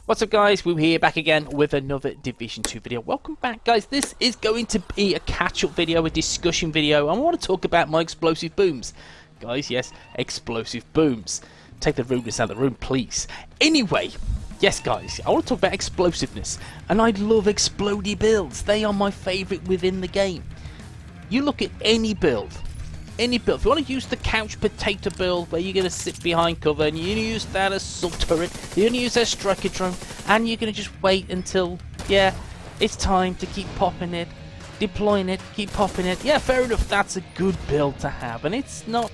What's up guys, we're here back again with another Division 2 video. Welcome back guys, this is going to be a catch-up video, a discussion video. I want to talk about my explosive booms. Guys, yes, explosive booms. Take the rudeness out of the room, please. Anyway, yes guys, I want to talk about explosiveness. And I love explodey builds. They are my favourite within the game. You look at any build. If you want to use the couch potato build where you're going to sit behind cover and you're going to use that as sub turret, you're going to use that striker drone, and you're going to just wait until, yeah, it's time to keep popping it, deploying it, keep popping it. Yeah, fair enough, that's a good build to have, and it's not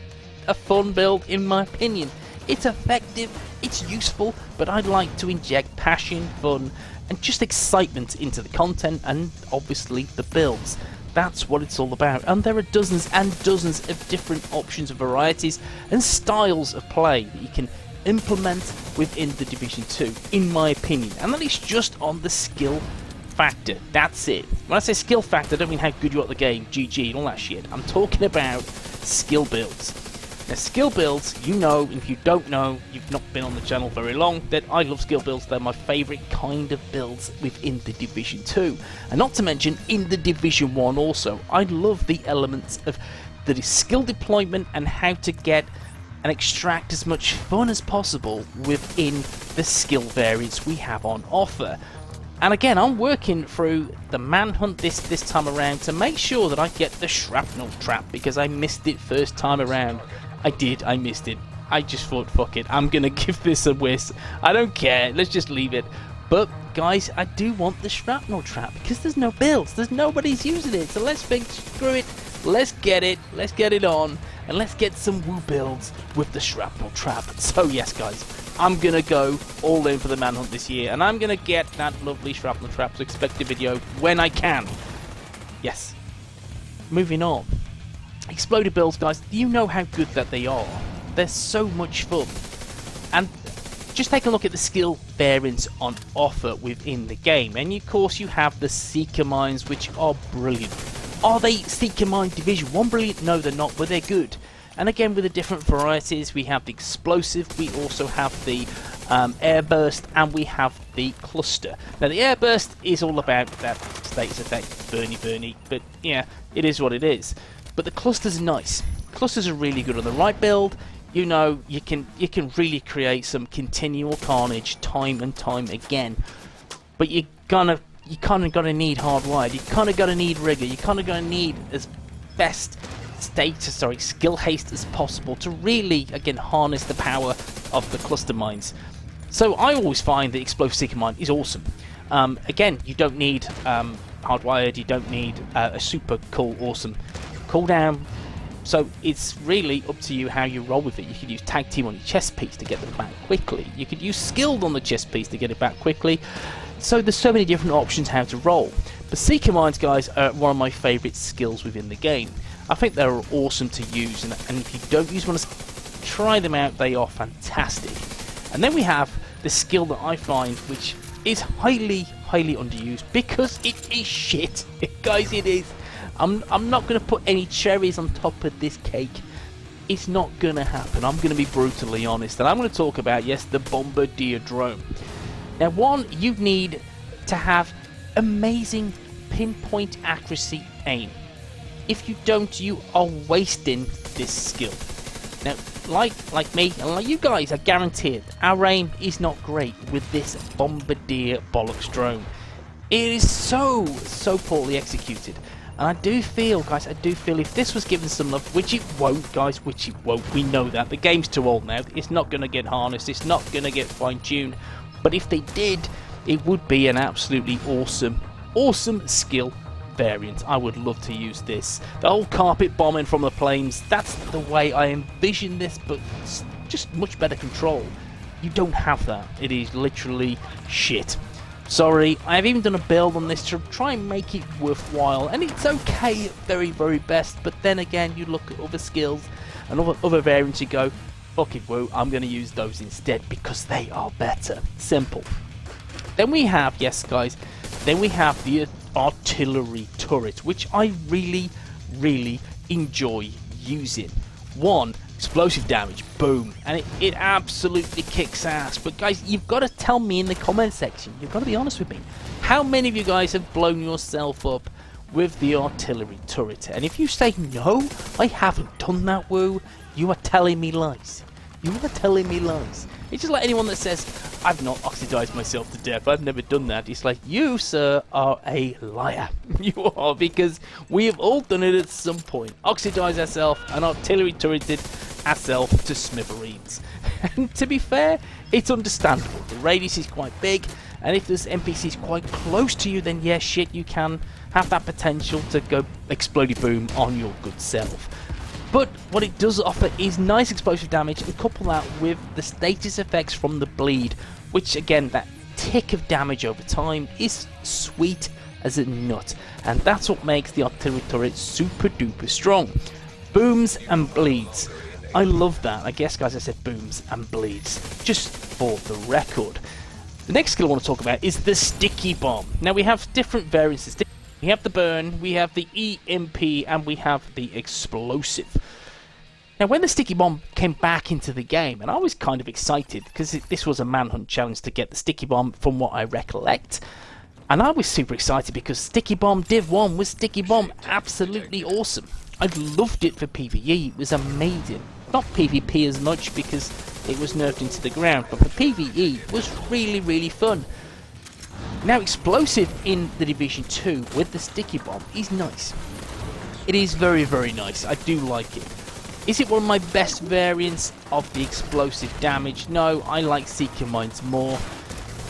a fun build in my opinion. It's effective, it's useful, but I'd like to inject passion, fun, and just excitement into the content and obviously the builds. That's what it's all about, and there are dozens and dozens of different options and varieties and styles of play that you can implement within the Division 2, in my opinion, and that is just on the skill factor. That's it. When I say skill factor, I don't mean how good you are at the game, GG and all that shit. I'm talking about skill builds. Now, skill builds, you know, and if you don't know, you've not been on the channel very long, that I love skill builds. They're my favourite kind of builds within the Division 2. And not to mention, in the Division 1 also. I love the elements of the skill deployment and how to get and extract as much fun as possible within the skill variants we have on offer. And again, I'm working through the manhunt this time around to make sure that I get the shrapnel trap, because I missed it first time around. I missed it. I just thought, fuck it, I'm gonna give this a whiz. I don't care, let's just leave it. But guys, I do want the shrapnel trap because there's no builds, nobody's using it. So let's think, screw it, let's get it on, and let's get some WOOO builds with the shrapnel trap. So yes guys, I'm gonna go all in for the manhunt this year, and I'm gonna get that lovely shrapnel trap, so expect a video when I can. Yes. Moving on. Exploded builds, guys, you know how good that they are. They're so much fun. And just take a look at the skill variants on offer within the game. And of course you have the Seeker Mines, which are brilliant. Are they Seeker Mine Division 1 brilliant? No, they're not, but they're good. And again, with the different varieties, we have the explosive, we also have the airburst, and we have the cluster. Now the airburst is all about that status effect, burny, but yeah, it is what it is. But the clusters are nice. Clusters are really good on the right build. You know, you can really create some continual carnage time and time again. But you kind of gotta need hardwired. You kind of gotta need rigor. You kind of gotta need as best skill haste as possible to really, again, harness the power of the cluster mines. So I always find the explosive Seeker Mine is awesome. Again, you don't need hardwired. You don't need a super cool, awesome cooldown. So it's really up to you how you roll with it. You could use tag team on your chest piece to get them back quickly. You could use skilled on the chest piece to get it back quickly. So there's so many different options how to roll. But Seeker Mines, guys, are one of my favourite skills within the game. I think they're awesome to use, and if you don't use one, try them out. They are fantastic. And then we have the skill that I find which is highly underused because it is shit. Guys, it is. I'm not going to put any cherries on top of this cake. It's not going to happen. I'm going to be brutally honest. And I'm going to talk about, yes, the Bombardier drone. Now, one, you need to have amazing pinpoint accuracy aim. If you don't, you are wasting this skill. Now, like me, and like you guys, I guarantee it, our aim is not great with this Bombardier bollocks drone. It is so poorly executed. And I do feel, guys, if this was given some love, which it won't, guys, which it won't, we know that. The game's too old now, it's not going to get harnessed, it's not going to get fine-tuned. But if they did, it would be an absolutely awesome skill variant. I would love to use this. The whole carpet bombing from the planes, that's the way I envision this, but just much better control. You don't have that. It is literally shit. Sorry, I have even done a build on this to try and make it worthwhile, and it's okay at very best, but then again, you look at other skills and other variants, you go, fuck it, WOOO, I'm going to use those instead because they are better. Simple. Then we have, yes guys, then we have the artillery turret, which I really enjoy using. One, explosive damage, boom, and it absolutely kicks ass. But guys, you've got to tell me in the comment section, you've got to be honest with me, how many of you guys have blown yourself up with the artillery turret? And if you say no, I haven't done that, WOO, you are telling me lies. You are telling me lies. It's just like anyone that says, I've not oxidized myself to death, I've never done that. It's like, you, sir, are a liar. You are, because we have all done it at some point. Oxidize ourselves and artillery turreted ourselves to smithereens. And to be fair, it's understandable. The radius is quite big, and if there's NPCs quite close to you, then yeah, shit, you can have that potential to go explodey boom on your good self. But what it does offer is nice explosive damage, and couple that with the status effects from the bleed, which again, that tick of damage over time is sweet as a nut, and that's what makes the artillery turret super duper strong. Booms and bleeds. I love that. I guess, guys, I said booms and bleeds, just for the record. The next skill I want to talk about is the sticky bomb. Now, we have different variants. We have the burn, we have the EMP, and we have the explosive. Now, when the sticky bomb came back into the game, and I was kind of excited because this was a manhunt challenge to get the sticky bomb from what I recollect, and I was super excited because sticky bomb Div 1 was sticky bomb absolutely awesome. I loved it for PvE, it was amazing. Not PvP as much because it was nerfed into the ground, but for PvE it was really, really fun. Now, explosive in the Division 2 with the sticky bomb is nice. It is very, very nice. I do like it. Is it one of my best variants of the explosive damage? No, I like Seeker Mines more.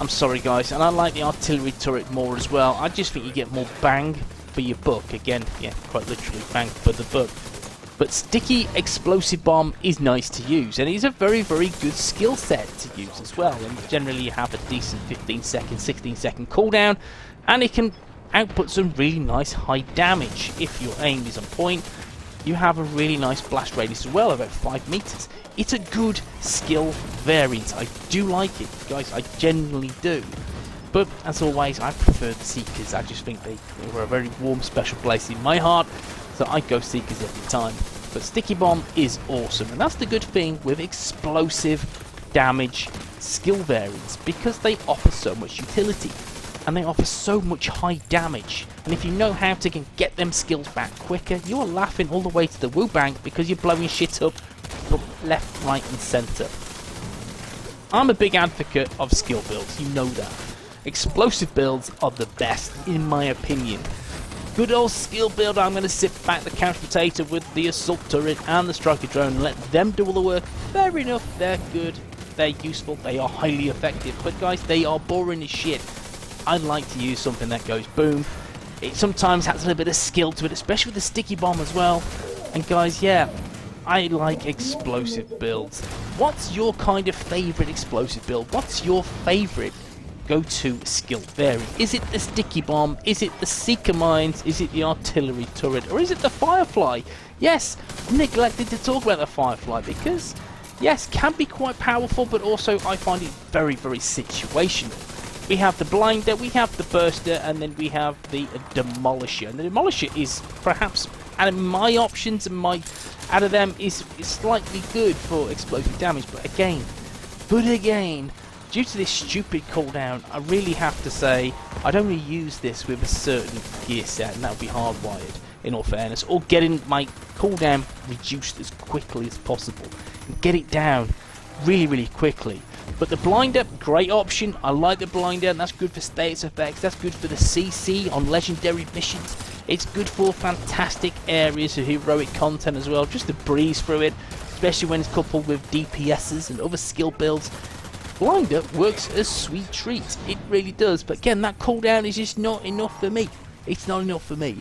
I'm sorry, guys, and I like the artillery turret more as well. I just think you get more bang for your buck. Again, yeah, quite literally bang for the buck. But sticky explosive bomb is nice to use, and it's a very, very good skill set to use as well. And generally you have a decent 15-second, 16-second cooldown, and it can output some really nice high damage. If your aim is on point, you have a really nice blast radius as well, about 5 meters. It's a good skill variant. I do like it, guys, I genuinely do. But as always, I prefer the Seekers. I just think they were a very warm, special place in my heart. So I go Seekers every time. But Sticky Bomb is awesome, and that's the good thing with explosive damage skill variants, because they offer so much utility and they offer so much high damage. And if you know how to get them skills back quicker, you are laughing all the way to the WOO bank because you're blowing shit up from left, right and centre. I'm a big advocate of skill builds, you know that. Explosive builds are the best in my opinion. Good old skill build, I'm going to sit back the couch potato with the assault turret and the striker drone and let them do all the work. Fair enough, they're good, they're useful, they are highly effective, but guys, they are boring as shit. I like to use something that goes boom. It sometimes has a little bit of skill to it, especially with the sticky bomb as well. And guys, yeah, I like explosive builds. What's your kind of favourite explosive build? What's your favourite go-to skill variant? Is it the sticky bomb? Is it the seeker mines? Is it the artillery turret? Or is it the firefly? Yes, neglected to talk about the firefly because, yes, can be quite powerful, but also I find it very, very situational. We have the blinder, we have the burster, and then we have the demolisher. And the demolisher is perhaps, out of my options and out of them, is slightly good for explosive damage. But again, due to this stupid cooldown, I really have to say I'd only use this with a certain gear set, and that would be hardwired, in all fairness, or getting my cooldown reduced as quickly as possible and get it down really, really quickly. But the blinder, great option. I like the blinder, and that's good for status effects. That's good for the CC on legendary missions. It's good for fantastic areas of heroic content as well, just to breeze through it, especially when it's coupled with DPSs and other skill builds. Blinder works a sweet treat, it really does. But again, that cooldown is just not enough for me. It's not enough for me.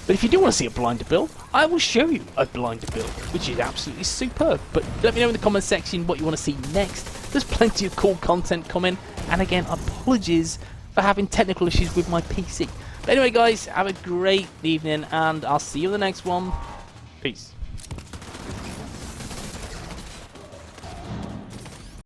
But if you do want to see a blinder build, I will show you a blinder build, which is absolutely superb. But let me know in the comment section what you want to see next. There's plenty of cool content coming. And again, apologies for having technical issues with my PC. But anyway, guys, have a great evening, and I'll see you in the next one. Peace.